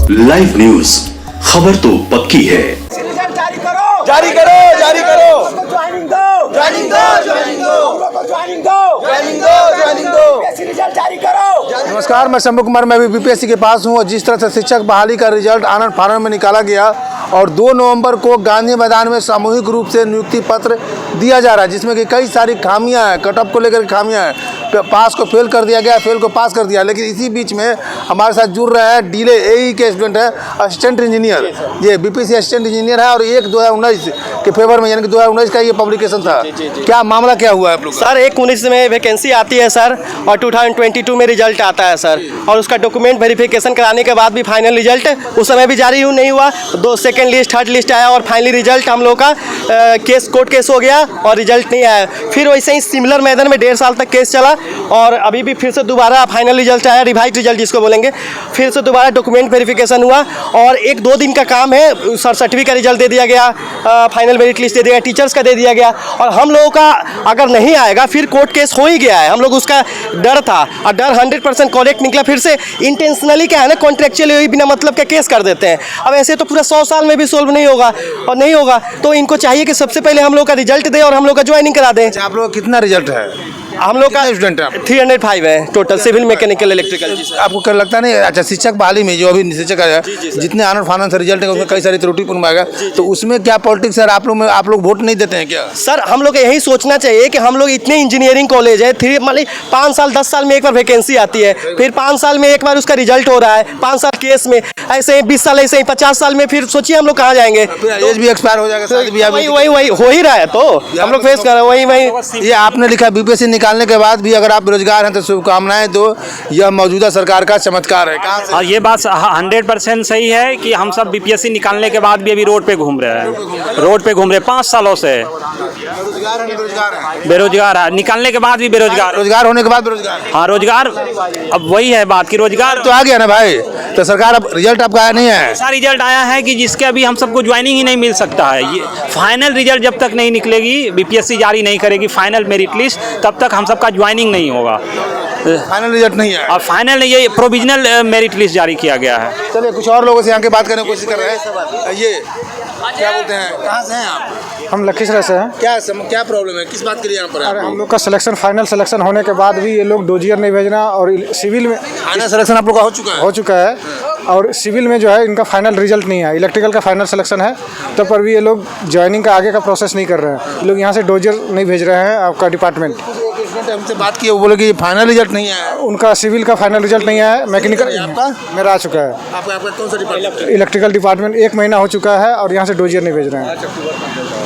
Live news, खबर तो पक्की है। जारी करो, जारी करो, जारी करो, ज्वाइनिंग दो, ज्वाइनिंग दो, ज्वाइनिंग दो, ज्वाइनिंग दो, ज्वाइनिग दो, ज्वाइनिंग दो। रिजल्ट जारी करो। नमस्कार, मैं शंभू कुमार, मैं भी बीपीएससी के पास हूँ। और जिस तरह से शिक्षक बहाली का रिजल्ट आनंद फानन में निकाला गया और 2 नवंबर को गांधी मैदान में सामूहिक रूप से नियुक्ति पत्र दिया जा रहा है, जिसमें कि कई सारी खामियां हैं, कट ऑफ को लेकर खामियां हैं। पास को फेल कर दिया गया, फेल को पास कर दिया। लेकिन इसी बीच में हमारे साथ जुड़ रहे हैं डीले एई के स्टूडेंट है, असिस्टेंट इंजीनियर, ये बीपीएससी असिस्टेंट इंजीनियर है। और 2019 के फेवर में, यानी कि 2019 का ये पब्लिकेशन था। क्या मामला क्या हुआ है आप लोग? सर 2019 में वैकेंसी आती है सर, और 2022 में रिजल्ट आता है सर, और उसका डॉक्यूमेंट वेरिफिकेशन कराने के बाद भी फाइनल रिजल्ट उस समय भी जारी नहीं हुआ। 2 सेकंड लिस्ट, थर्ड लिस्ट आया और फाइनली रिजल्ट हम लोग का केस कोर्ट केस हो गया और रिजल्ट नहीं आया। फिर वैसे ही सिमिलर मैदान में 1.5 साल तक केस चला और अभी भी फिर से दोबारा फाइनल रिजल्ट आया, रिवाइज रिजल्ट जिसको बोलेंगे। फिर से दोबारा डॉक्यूमेंट वेरिफिकेशन हुआ और 1-2 दिन का काम है। सर सर्टिफिकेट का रिजल्ट दे दिया गया, फाइनल मेरिट लिस्ट दे दिया गया, टीचर्स का दे दिया गया। और हम लोगों का अगर नहीं आएगा फिर कोर्ट केस हो ही गया है। हम लोग उसका डर था और डर 100% करेक्ट निकला। फिर से इंटेंशनली क्या है ना, कॉन्ट्रेक्चुअली बिना मतलब के केस कर देते हैं। अब ऐसे तो पूरा 100 साल में भी सोल्व नहीं होगा और नहीं होगा, तो इनको चाहिए कि सबसे पहले हम लोग का रिजल्ट दे और हम लोग का ज्वाइनिंग करा दें। आप लोग कितना रिजल्ट है? हम लोग का स्टूडेंट है? 305 है टोटल, सिविल मैकेनिकल इलेक्ट्रिकल। आपको क्या लगता नहीं? अच्छा, शिक्षक बहाली में जो अभी शिक्षक है, जितने आनंद फानन से रिजल्ट है उसमें कई सारी त्रुटिपूर्ण आएगा, तो उसमें क्या पॉलिटिक्स है? आप लोग वोट नहीं देते हैं क्या? सर हम लोग यही सोचना चाहिए कि हम लोग इतने इंजीनियरिंग कॉलेज है, 5 साल 10 साल में एक बार वैकेंसी आती है, फिर 5 साल में एक बार उसका रिजल्ट हो रहा है, 5 साल केस में, ऐसे ही 20 साल, ऐसे ही 50 साल में, फिर सोचिए हम लोग कहाँ जाएंगे? एज भी एक्सपायर हो जाएगा, शादी ब्याह भी। वही हो ही रहा है, तो हम लोग फेस कर रहे हैं वही। ये आपने लिखा बीपीएससी निकालने के बाद भी अगर आप बेरोजगार हैं तो शुभकामनाएं दो, यह मौजूदा सरकार का चमत्कार है। कहाँ से? और ये बात 100% सही है कि हम सब बीपीएससी निकालने के बाद भी अभी रोड पे घूम रहे हैं, रोड पे घूम रहे 5 सालों से। बेरोजगार है, निकालने के बाद भी बेरोजगार, रोजगार होने के बाद बेरोजगार। हाँ रोजगार, अब वही है बात कि रोजगार तो आ गया ना भाई, तो सरकार अब रिजल्ट आपका आया नहीं है? ऐसा रिजल्ट आया है कि जिसके अभी हम सबको ज्वाइनिंग ही नहीं मिल सकता है। ये फाइनल रिजल्ट जब तक नहीं निकलेगी, बीपीएससी जारी नहीं करेगी फाइनल मेरिट लिस्ट, तब तक हम सबका ज्वाइनिंग नहीं होगा। फाइनल रिजल्ट नहीं है और फाइनल नहीं, ये प्रोविजनल मेरिट लिस्ट जारी किया गया है। चलिए कुछ और लोगों से यहाँ के बात करने की कोशिश कर रहे हैं। ये क्या बोलते हैं, कहाँ से हैं आप? हम लखीसराय से हैं। क्या प्रॉब्लम है, किस बात के लिए यहाँ पर? अरे हम लोग का सिलेक्शन, फाइनल सिलेक्शन होने के बाद भी ये लोग डोजियर नहीं भेजना, और सिविल में फाइनल सिलेक्शन आप लोग का हो चुका है? और सिविल में जो है इनका फाइनल रिजल्ट नहीं है। इलेक्ट्रिकल का फाइनल सिलेक्शन है, तब पर भी ये लोग ज्वाइनिंग का आगे का प्रोसेस नहीं कर रहे हैं। ये लोग यहाँ से डोजियर नहीं भेज रहे हैं आपका डिपार्टमेंट। हमसे बात की, वो बोले कि फाइनल रिजल्ट नहीं है उनका, सिविल का फाइनल रिजल्ट नहीं है। मैकेनिकल आपका? मेरा आ चुका है। आपका कौन सा डिपार्टमेंट? इलेक्ट्रिकल डिपार्टमेंट 1 महीना हो चुका है और यहाँ से डोजियर नहीं भेज रहे हैं।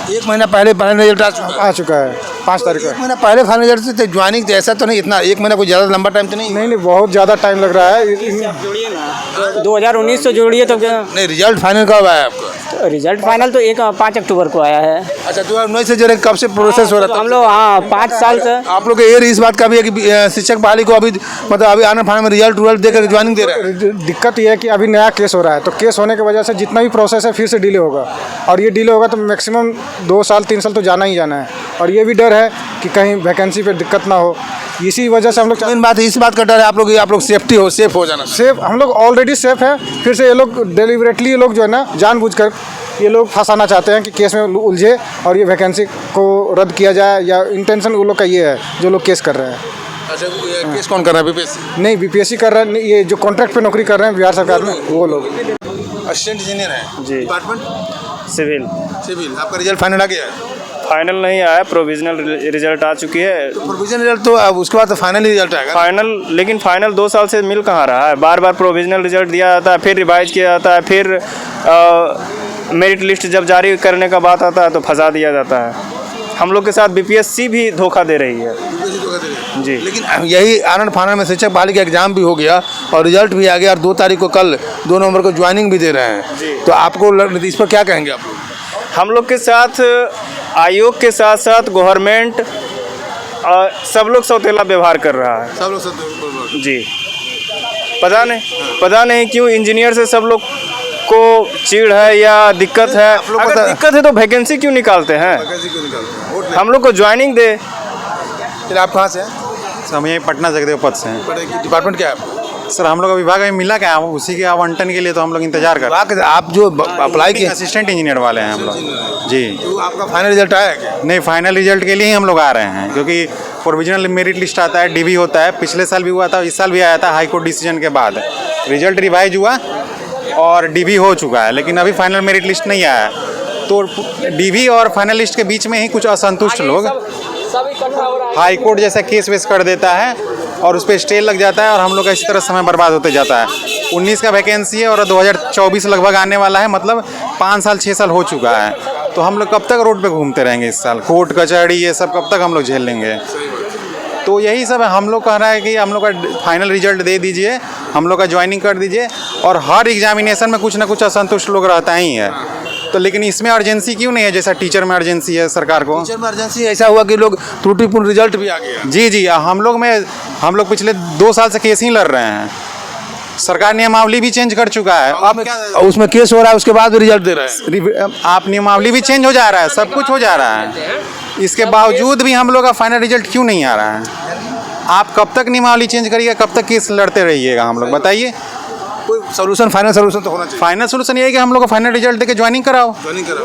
1 महीना पहले फाइनल रिजल्ट आ चुका है 5 तारीख को। 1 महीना पहले फाइनल रिजल्ट से ज्वाइनिंग तो ऐसा तो नहीं, इतना 1 महीना कोई ज़्यादा लंबा टाइम तो नहीं? नहीं, बहुत ज़्यादा टाइम लग रहा है। 2019 से जोड़िए तो क्या? नहीं, रिजल्ट फाइनल कब आया आपका? रिजल्ट फाइनल तो 5 अक्टूबर को आया है। अच्छा, 2019 से जो है कब से प्रोसेस हो रहा था? हम लोग 5 साल से। आप लोग ये इस बात का भी है कि शिक्षक बहाली को अभी मतलब अभी आनंद फानन में रिजल्ट देकर ज्वाइनिंग दे रहे हैं? दिक्कत ये है कि अभी नया केस हो रहा है, तो केस होने की वजह से जितना भी प्रोसेस है फिर से डिले होगा, और ये डिले होगा तो मैक्सिमम 2 साल 3 साल तो जाना ही जाना है। और ये भी डर है कि कहीं वैकेंसी पे दिक्कत ना हो, इसी वजह से हम लोग इस बात का डर है आप लोग सेफ हो जाना। सेफ, हम लोग ऑलरेडी सेफ है, फिर से ये लोग डिलिबरेटली ये लोग जो है ना जानबूझकर ये लोग फंसाना चाहते हैं कि केस में उलझे और ये वैकेंसी को रद्द किया जाए, या इंटेंशन वो लोग का ये है जो लोग केस कर रहे हैं। अच्छा, केस कौन कर रहा है? बीपीएससी? नहीं, बीपीएससी कर रहा है, ये जो कॉन्ट्रैक्ट पे नौकरी कर रहे हैं बिहार सरकार में, वो लोग। असिस्टेंट इंजीनियर है जी। Department civil. आपका रिजल्ट फाइनल आ गया है? फाइनल नहीं आया, प्रोविजनल रिजल्ट आ चुकी है। प्रोविजनल रिजल्ट तो अब उसके बाद तो फाइनल रिजल्ट आएगा। फाइनल, लेकिन फाइनल 2 साल से मिल कहाँ रहा है? बार बार प्रोविजनल रिजल्ट दिया जाता है, फिर रिवाइज किया जाता है, फिर मेरिट लिस्ट जब जारी करने का बात आता है तो फंसा दिया जाता है। हम लोग के साथ बीपीएससी भी धोखा दे रही है जी। लेकिन यही आनंद फानन में शिक्षक बहाली का एग्जाम भी हो गया और रिजल्ट भी आ गया, और 2 तारीख को, कल 2 नवंबर को ज्वाइनिंग भी दे रहे हैं, तो आपको इस पर क्या कहेंगे आप? हम लोग के साथ आयोग के साथ साथ गवर्नमेंट सब लोग सौतेला व्यवहार कर रहा है। सब लोग जी, पता नहीं क्यों इंजीनियर से सब लोग को चिढ़ है या दिक्कत है। अगर दिक्कत है तो वैकेंसी क्यों निकालते हैं? हम लोग को ज्वाइनिंग दे। फिर आप कहाँ से हैं? हम यहीं पटना जगदेव पथ से हैं। डिपार्टमेंट क्या है आपका? सर हम लोग विभाग में मिला क्या उसी के आवंटन के लिए तो हम लोग इंतजार कर रहे हैं। आप जो अप्लाई किए असिस्टेंट इंजीनियर वाले हैं हम लोग जी। तो आपका फाइनल रिजल्ट आया क्या? नहीं, फाइनल रिजल्ट के लिए ही हम लोग आ रहे हैं, क्योंकि प्रोविजनल मेरिट लिस्ट आता है, डीवी होता है, पिछले साल भी हुआ था, इस साल भी आया था हाई कोर्ट डिसीजन के बाद। रिजल्ट रिवाइज हुआ और डीवी हो चुका है, लेकिन अभी फाइनल मेरिट लिस्ट नहीं आया है। तो डीवी और फाइनल लिस्ट के बीच में ही कुछ असंतुष्ट लोग हाई कोर्ट जैसा केस वेस कर देता है और उस पर स्टे लग जाता है और हम लोग का इसी तरह समय बर्बाद होते जाता है। 19 का वैकेंसी है और 2024 लगभग आने वाला है, मतलब 5 साल 6 साल हो चुका है। तो हम लोग कब तक रोड पे घूमते रहेंगे इस साल? कोर्ट कचहरी ये सब कब तक हम लोग झेल लेंगे? तो यही सब है, हम लोग कह रहा है कि हम लोग का फाइनल रिजल्ट दे दीजिए, हम लोग का ज्वाइनिंग कर दीजिए। और हर एग्जामिनेशन में कुछ ना कुछ असंतुष्ट लोग रहता ही है, तो लेकिन इसमें अर्जेंसी क्यों नहीं है जैसा टीचर में अर्जेंसी है सरकार को? टीचर में अर्जेंसी ऐसा हुआ कि लोग त्रुटिपूर्ण रिजल्ट भी आ गया। जी, हम लोग पिछले 2 साल से केस ही लड़ रहे हैं। सरकार नियमावली भी चेंज कर चुका है, अब क्या उसमें केस हो रहा है, उसके बाद भी रिजल्ट दे रहे हैं। आप नियमावली भी चेंज हो जा रहा है, सब कुछ हो जा रहा है, इसके बावजूद भी हम लोग का फाइनल रिजल्ट क्यों नहीं आ रहा है? आप कब तक नियमावली चेंज करिएगा, कब तक केस लड़ते रहिएगा? हम लोग बताइए, कोई सोल्यूशन, फाइनल सोल्यूशन तो होना चाहिए। फाइनल सोल्यूशन ये है कि हम लोग को फाइनल रिजल्ट देके ज्वाइनिंग कराओ,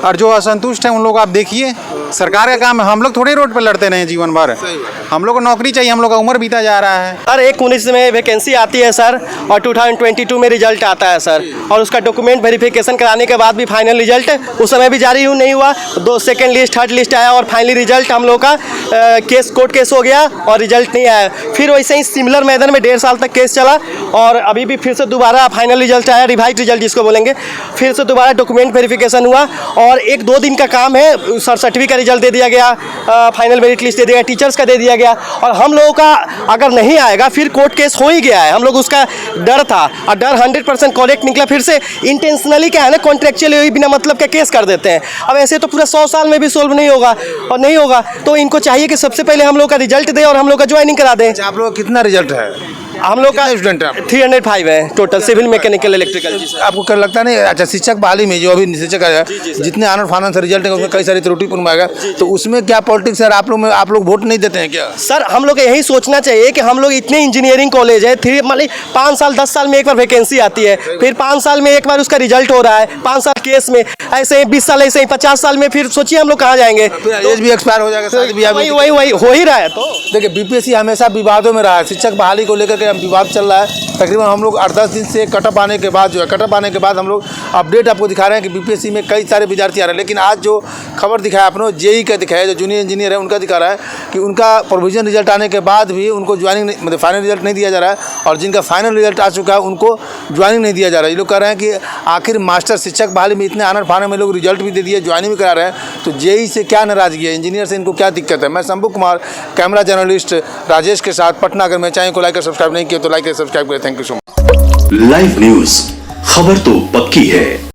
और जो असंतुष्ट है उन लोग आप देखिए। सरकार का काम है, हम लोग थोड़ी रोड पे लड़ते रहे जीवन भर। हम लोग को नौकरी चाहिए, हम लोग का उम्र बीता जा रहा है। सर 19 में वैकेंसी आती है सर, और 2022 में रिजल्ट आता है सर, और उसका डॉक्यूमेंट वेरिफिकेशन कराने के बाद भी फाइनल रिजल्ट उस समय भी जारी नहीं हुआ। 2 सेकंड लिस्ट, थर्ड लिस्ट आया और फाइनली रिजल्ट हम लोग का केस, कोर्ट केस हो गया और रिजल्ट नहीं आया। फिर वैसे ही सिमिलर मैदर में 1.5 साल तक केस चला, और अभी भी फिर से दोबारा फाइनल रिजल्ट आया, रिवाइज रिजल्ट जिसको बोलेंगे। फिर से दोबारा डॉक्यूमेंट वेरिफिकेशन हुआ, और 1-2 दिन का काम है, सरसठवीं का रिजल्ट दे दिया गया, फाइनल मेरिट लिस्ट दे दिया, टीचर्स का दे दिया गया। और हम लोगों का अगर नहीं आएगा, फिर कोर्ट केस हो ही गया है, हम लोग उसका डर था, और डर 100% करेक्ट निकला। फिर से इंटेंशनली क्या है ना, कॉन्ट्रेक्चुअली बिना मतलब के केस कर देते हैं। अब ऐसे तो पूरा 100 साल में भी सोल्व नहीं होगा, और नहीं होगा तो इनको चाहिए कि सबसे पहले हम लोग का रिजल्ट दे और हम लोग का ज्वाइनिंग करा दें। आप लोग कितना रिजल्ट है? हम लोग का स्टूडेंट है 305 है टोटल, सिविल, मैकेनिकल, इलेक्ट्रिकल। आपको क्या लगता नहीं? अच्छा, शिक्षक बहाली में जो अभी शिक्षक है, जितने आनंद फानंद से रिजल्ट है उसमें कई सारी त्रुटिपूर्ण आएगा, तो उसमें क्या पॉलिटिक्स सर आप लोग वोट नहीं देते हैं क्या? सर हम लोग यही सोचना चाहिए कि हम लोग इतने इंजीनियरिंग कॉलेज है, 5 साल 10 साल में एक बार वैकेंसी आती है, फिर 5 साल में एक बार उसका रिजल्ट हो रहा है, 5 साल केस में, ऐसे ही 20 साल, ऐसे ही 50 साल में, फिर सोचिए हम लोग कहाँ जाएंगे? एज भी एक्सपायर हो जाएगा, शादी ब्याह भी। वही हो ही रहा है। तो देखिए, बीपीएससी हमेशा विवादों में रहा है। शिक्षक बहाली को लेकर के विवाद चल रहा है। तकरीबन हम लोग 8-10 दिन से कटअप आने के बाद हम लोग अपडेट आपको दिखा रहे हैं कि बीपीएससी में कई सारे विद्यार्थी आ रहे हैं। लेकिन आज जो खबर दिखाया आपने, जेई का दिखाया, जो जूनियर इंजीनियर है उनका दिखा रहा है कि उनका प्रोविजन रिजल्ट आने के बाद भी उनको ज्वाइनिंग मतलब फाइनल रिजल्ट नहीं दिया जा रहा है, और जिनका फाइनल रिजल्ट आ चुका है उनको ज्वाइनिंग नहीं दिया जा रहा है। ये लोग कह रहे हैं कि आखिर मास्टर शिक्षक बहाली में इतने आनंद फानंद में लोग रिजल्ट भी दे दिए, ज्वाइनिंग भी करा रहे हैं, तो जेई से क्या नाराजगी है, इंजीनियर से इनको क्या दिक्कत है? मैं शंभू कुमार, कैमरा जर्नलिस्ट राजेश के साथ, पटना। अगर मैं चैनल को लाइक और सब्सक्राइब नहीं किया तो लाइक और सब्सक्राइब करें। Thank you so much. Live news, खबर तो पक्की है।